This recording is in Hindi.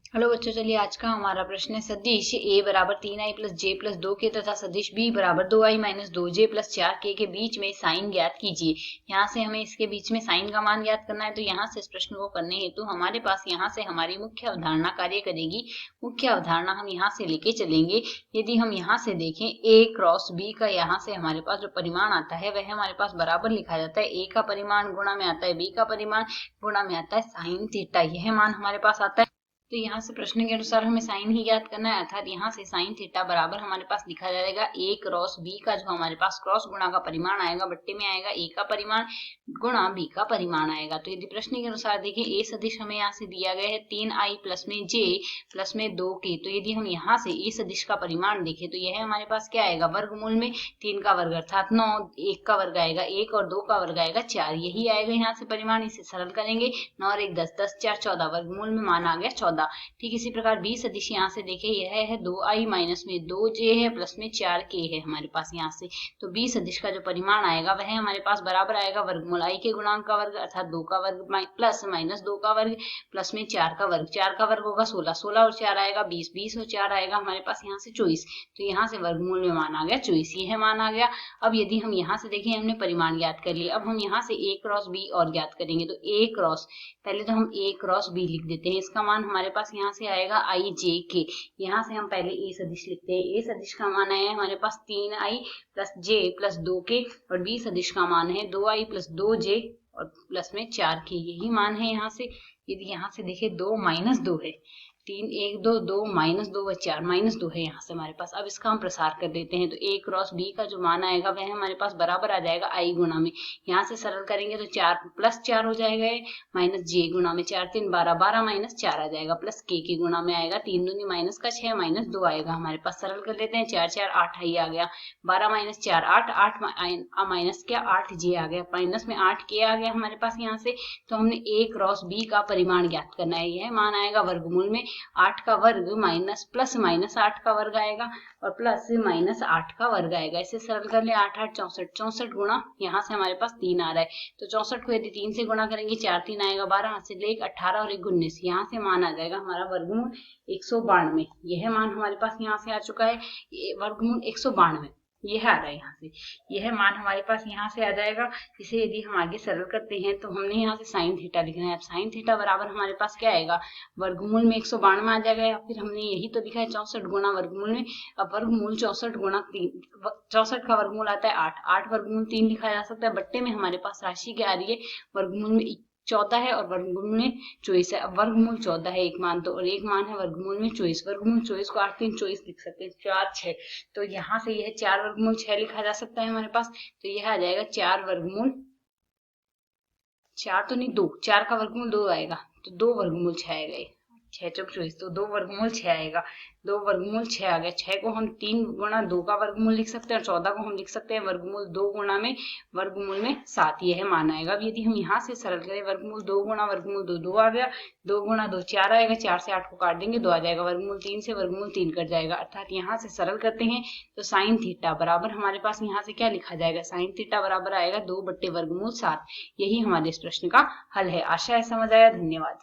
हेलो बच्चों, चलिए आज का हमारा प्रश्न है सदिश a बराबर 3i प्लस जे प्लस 2k तथा सदिश b बराबर 2i minus 2j plus 4k के बीच में साइन ज्ञात कीजिए। यहाँ से हमें इसके बीच में साइन का मान ज्ञात करना है, तो यहाँ से इस प्रश्न को करने हेतु हमारे पास यहाँ से हमारी मुख्य अवधारणा कार्य करेगी। मुख्य अवधारणा हम यहाँ से लेके चलेंगे। यदि हम यहाँ से देखें a क्रॉस b का यहाँ से हमारे पास जो परिमाण आता है वह हमारे पास बराबर लिखा जाता है a का परिमाण गुणा में आता है b का परिमाण गुणा में आता है साइन थीटा। यह मान हमारे पास आता है। तो यहाँ से प्रश्न के अनुसार हमें साइन ही ज्ञात करना है, अर्थात यहाँ से साइन थीटा बराबर हमारे पास लिखा जाएगा a क्रॉस b का जो हमारे पास क्रॉस गुणा का परिमाण आएगा बट्टे में आएगा a का परिमाण गुणा b का परिमाण आएगा। तो यदि प्रश्न के अनुसार देखें a सदिश हमें यहाँ से दिया गया है 3i प्लस में j प्लस में 2k। तो यदि हम यहाँ से a सदिश का परिमाण देखें तो यह हमारे पास क्या आएगा, वर्गमूल में 3 का वर्ग अर्थात 9, 1 का वर्ग आएगा 1 और 2 का वर्ग आएगा 4, यही आएगा यहाँ से परिमाण। इसे सरल करेंगे 9 और 1 10, 10 4 14, वर्गमूल में मान आ गया 14। ठीक इसी प्रकार b सदिश यहाँ से देखें यह है 2i माइनस में 2j है प्लस में 4k है हमारे पास यहाँ से। तो b सदिश का जो परिमाण आएगा वह हमारे पास बराबर आएगा वर्गमूल i के गुणांक का वर्ग अर्थात 2 का वर्ग प्लस माइनस 2 का वर्ग प्लस में 4 का वर्ग। 4 का वर्ग होगा 16, 16 और 4 आएगा 20, 20 और 4 आएगा हमारे पास यहाँ से 24। तो यहाँ से वर्गमूल में मान आ गया 24, यह मान आ गया। अब यदि हम यहाँ से देखें हमने परिमाण ज्ञात कर लिया, अब हम यहाँ से a क्रॉस b और ज्ञात करेंगे। तो a क्रॉस, पहले तो हम a क्रॉस b लिख देते हैं, इसका मान हमारे पास यहाँ से आएगा i j k। यहाँ से हम पहले a सदिश लिखते हैं, a सदिश का मान आया है हमारे पास 3i plus j plus 2k और b सदिश का मान है 2i प्लस 2j और प्लस में 4k, यही मान है यहाँ से। यदि यहाँ से देखें 2 माइनस 2 है, 3 1 2 2 माइनस 2 व 4 माइनस 2 है यहाँ से हमारे पास। अब इसका हम प्रसार कर देते हैं, तो a क्रॉस b का जो मान आएगा वह हमारे पास बराबर आ जाएगा i गुणा में, यहाँ से सरल करेंगे तो 4 प्लस 4 हो जाएगा माइनस j गुणा में 4 3 12, 12 माइनस 4 आ जाएगा प्लस k के गुणा में आएगा 3 दूनी माइनस का 6 माइनस 2 आएगा हमारे पास। सरल कर लेते हैं 4 4 8 ही आ गया, 12 माइनस 4 8, 8 माइनस क्या 8 j आ गया, माइनस में 8 k आ गया हमारे पास यहाँ से। तो हमने a क्रॉस b का परिमाण ज्ञात करना है, यह मान आएगा वर्गमूल में 8 का वर्ग माइनस प्लस माइनस 8 का वर्ग आएगा और प्लस माइनस 8 का वर्ग आएगा। इसे सरल कर ले 8 8 64, 64 गुणा यहाँ से हमारे पास 3 आ रहा है, तो 64 को यदि 3 से गुणा करेंगे 4 3 आएगा 12, हाथ से ले 18 और 1 19, यहाँ से मान आ जाएगा हमारा वर्गमूल 192। यह मान हमारे पास यहाँ से आ चुका है वर्गमूल 192, यह आ रहा है यहाँ से, यह मान हमारे पास यहाँ से आ जाएगा। इसे यदि हम आगे सरल करते हैं तो हमने यहाँ से साइन थीटा लिखना है। अब साइन थीटा बराबर हमारे पास क्या आएगा, वर्गमूल में 192 आ जाएगा, या फिर हमने यही तो लिखा है 64 गुणा वर्गमूल में। अब वर्गमूल 64 गुणा 3, 64 का वर्गमूल आता है 8, 8 वर्गमूल 3 लिखा जा सकता है। बट्टे में हमारे पास राशि क्या आ रही है, वर्गमूल में 14 है और वर्गमूल में 24 है। अब वर्गमूल 14 है एक मान तो, और एक मान है वर्गमूल में 24। वर्गमूल 24 को 8 3 24 लिख सकते हैं, 4 6, तो यहाँ से यह 4 वर्गमूल 6 लिखा जा सकता है हमारे पास। तो यह आ जाएगा 4 वर्गमूल 4 तो नहीं 2, 4 का वर्गमूल 2 आएगा, तो 2 वर्गमूल 6 आएगा, 6 चौक 24, तो 2 वर्गमूल 6 आएगा, 2 वर्गमूल 6 आ गया। 6 को हम 3 गुणा 2 का वर्गमूल लिख सकते हैं और 14 को हम लिख सकते हैं वर्गमूल 2 गुणा में वर्गमूल में 7, यह मान आएगा। अब यदि हम यहाँ से सरल करें वर्गमूल 2 गुणा वर्गमूल 2, 2 आ गया, 2 गुणा 2 4 आएगा, 4 से 8 को काट देंगे 2 आ जाएगा, वर्गमूल 3 से वर्गमूल 3 कट जाएगा, अर्थात यहाँ से सरल करते हैं तो साइन थीटा बराबर हमारे पास यहाँ से क्या लिखा जाएगा, साइन थीटा बराबर आएगा 2 बट्टे वर्गमूल 7। यही हमारे इस प्रश्न का हल है। आशा है समझ आया, धन्यवाद।